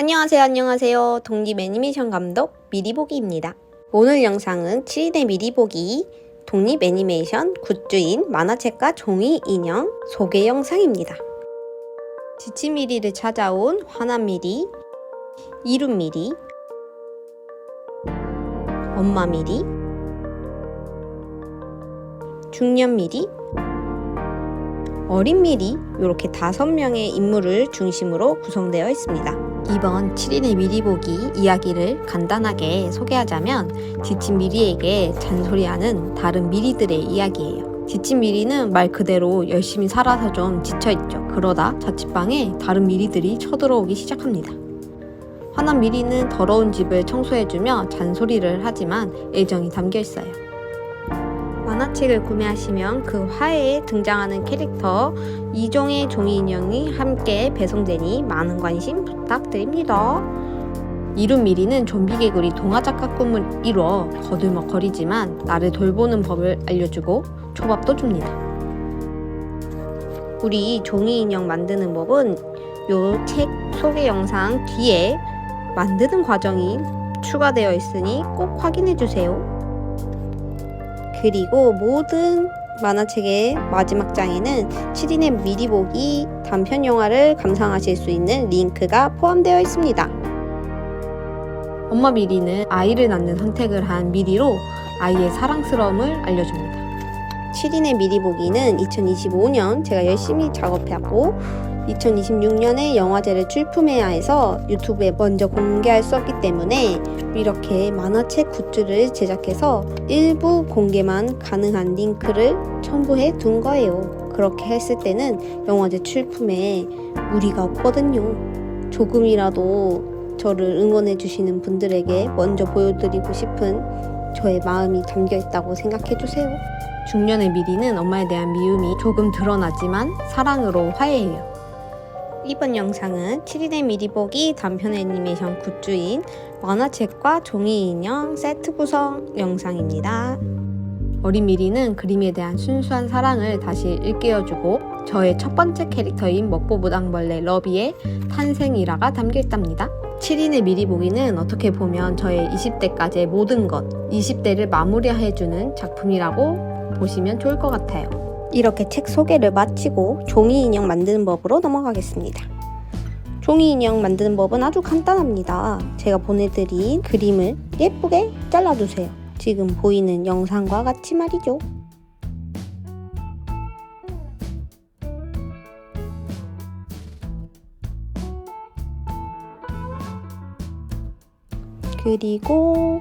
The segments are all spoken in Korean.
안녕하세요. 독립 애니메이션 감독 미리보기입니다. 오늘 영상은 7인의 미리보기 독립 애니메이션 굿즈인 만화책과 종이 인형 소개 영상입니다. 지친 미리를 찾아온 화난 미리, 이룬 미리, 엄마 미리, 중년 미리, 어린 미리, 이렇게 5명의 인물을 중심으로 구성되어 있습니다. 이번 7인의 미리보기 이야기를 간단하게 소개하자면 지친 미리에게 잔소리하는 다른 미리들의 이야기예요. 지친 미리는 말 그대로 열심히 살아서 좀 지쳐있죠. 그러다 자취방에 다른 미리들이 쳐들어오기 시작합니다. 화난 미리는 더러운 집을 청소해주며 잔소리를 하지만 애정이 담겨있어요. 만화책을 구매하시면 그 화해에 등장하는 캐릭터 2종의 종이 인형이 함께 배송되니 많은 관심 부탁드립니다. 이룬 미리는 좀비 개구리 동화작가 꿈을 이뤄 거들먹거리지만 나를 돌보는 법을 알려주고 초밥도 줍니다. 우리 종이 인형 만드는 법은 요 책 소개 영상 뒤에 만드는 과정이 추가되어 있으니 꼭 확인해주세요. 그리고 모든 만화책의 마지막 장에는 7인의 미리보기 단편 영화를 감상하실 수 있는 링크가 포함되어 있습니다. 엄마 미리는 아이를 낳는 선택을 한 미리로 아이의 사랑스러움을 알려줍니다. 7인의 미리보기는 2025년 제가 열심히 작업하고 2026년에 영화제를 출품해야 해서 유튜브에 먼저 공개할 수 없기 때문에 이렇게 만화책 굿즈를 제작해서 일부 공개만 가능한 링크를 첨부해 둔 거예요. 그렇게 했을 때는 영화제 출품에 무리가 없거든요. 조금이라도 저를 응원해 주시는 분들에게 먼저 보여드리고 싶은 저의 마음이 담겨 있다고 생각해 주세요. 중년의 미리는 엄마에 대한 미움이 조금 드러나지만 사랑으로 화해해요. 이번 영상은 7인의 미리보기 단편 애니메이션 굿즈인 만화책과 종이 인형 세트 구성 영상입니다. 어린 미리는 그림에 대한 순수한 사랑을 다시 일깨워주고 저의 첫 번째 캐릭터인 먹보무당벌레 러비의 탄생 일화가 담겨있답니다. 7인의 미리보기는 어떻게 보면 저의 20대까지의 모든 것, 20대를 마무리해주는 작품이라고 보시면 좋을 것 같아요. 이렇게 책 소개를 마치고 종이 인형 만드는 법으로 넘어가겠습니다. 종이 인형 만드는 법은 아주 간단합니다. 제가 보내드린 그림을 예쁘게 잘라주세요. 지금 보이는 영상과 같이 말이죠. 그리고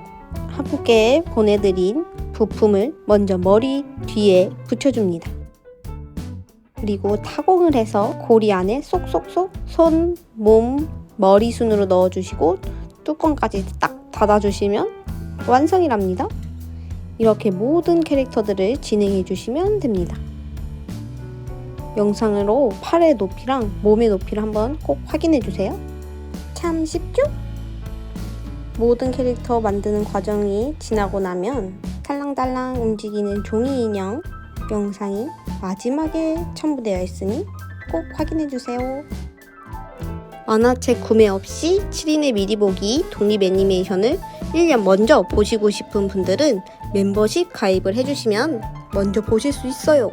한국에 보내드린 부품을 먼저 머리 뒤에 붙여줍니다. 그리고 타공을 해서 고리 안에 쏙쏙쏙 손, 몸, 머리 순으로 넣어주시고 뚜껑까지 딱 닫아주시면 완성이랍니다. 이렇게 모든 캐릭터들을 진행해 주시면 됩니다. 영상으로 팔의 높이랑 몸의 높이를 한번 꼭 확인해 주세요. 참 쉽죠? 모든 캐릭터 만드는 과정이 지나고 나면 달랑달랑 움직이는 종이 인형 영상이 마지막에 첨부되어 있으니 꼭 확인해주세요. 만화책 구매 없이 7인의 미리보기 독립 애니메이션을 1년 먼저 보시고 싶은 분들은 멤버십 가입을 해주시면 먼저 보실 수 있어요.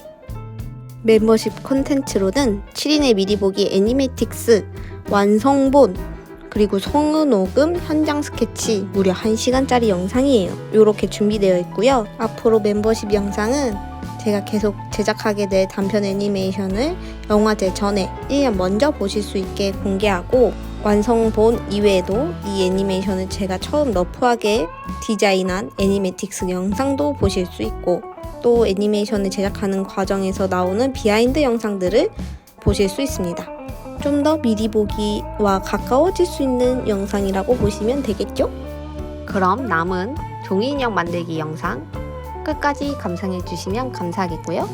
멤버십 콘텐츠로는 7인의 미리보기 애니메틱스 완성본 그리고 성은오금 현장 스케치 무려 1시간짜리 영상이에요. 이렇게 준비되어 있고요. 앞으로 멤버십 영상은 제가 계속 제작하게 될 단편 애니메이션을 영화제 전에 1년 먼저 보실 수 있게 공개하고 완성본 이외에도 이 애니메이션을 제가 처음 러프하게 디자인한 애니메틱스 영상도 보실 수 있고 또 애니메이션을 제작하는 과정에서 나오는 비하인드 영상들을 보실 수 있습니다. 좀 더 미리보기와 가까워질 수 있는 영상이라고 보시면 되겠죠? 그럼 남은 종이 인형 만들기 영상 끝까지 감상해 주시면 감사하겠고요.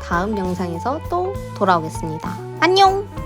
다음 영상에서 또 돌아오겠습니다. 안녕!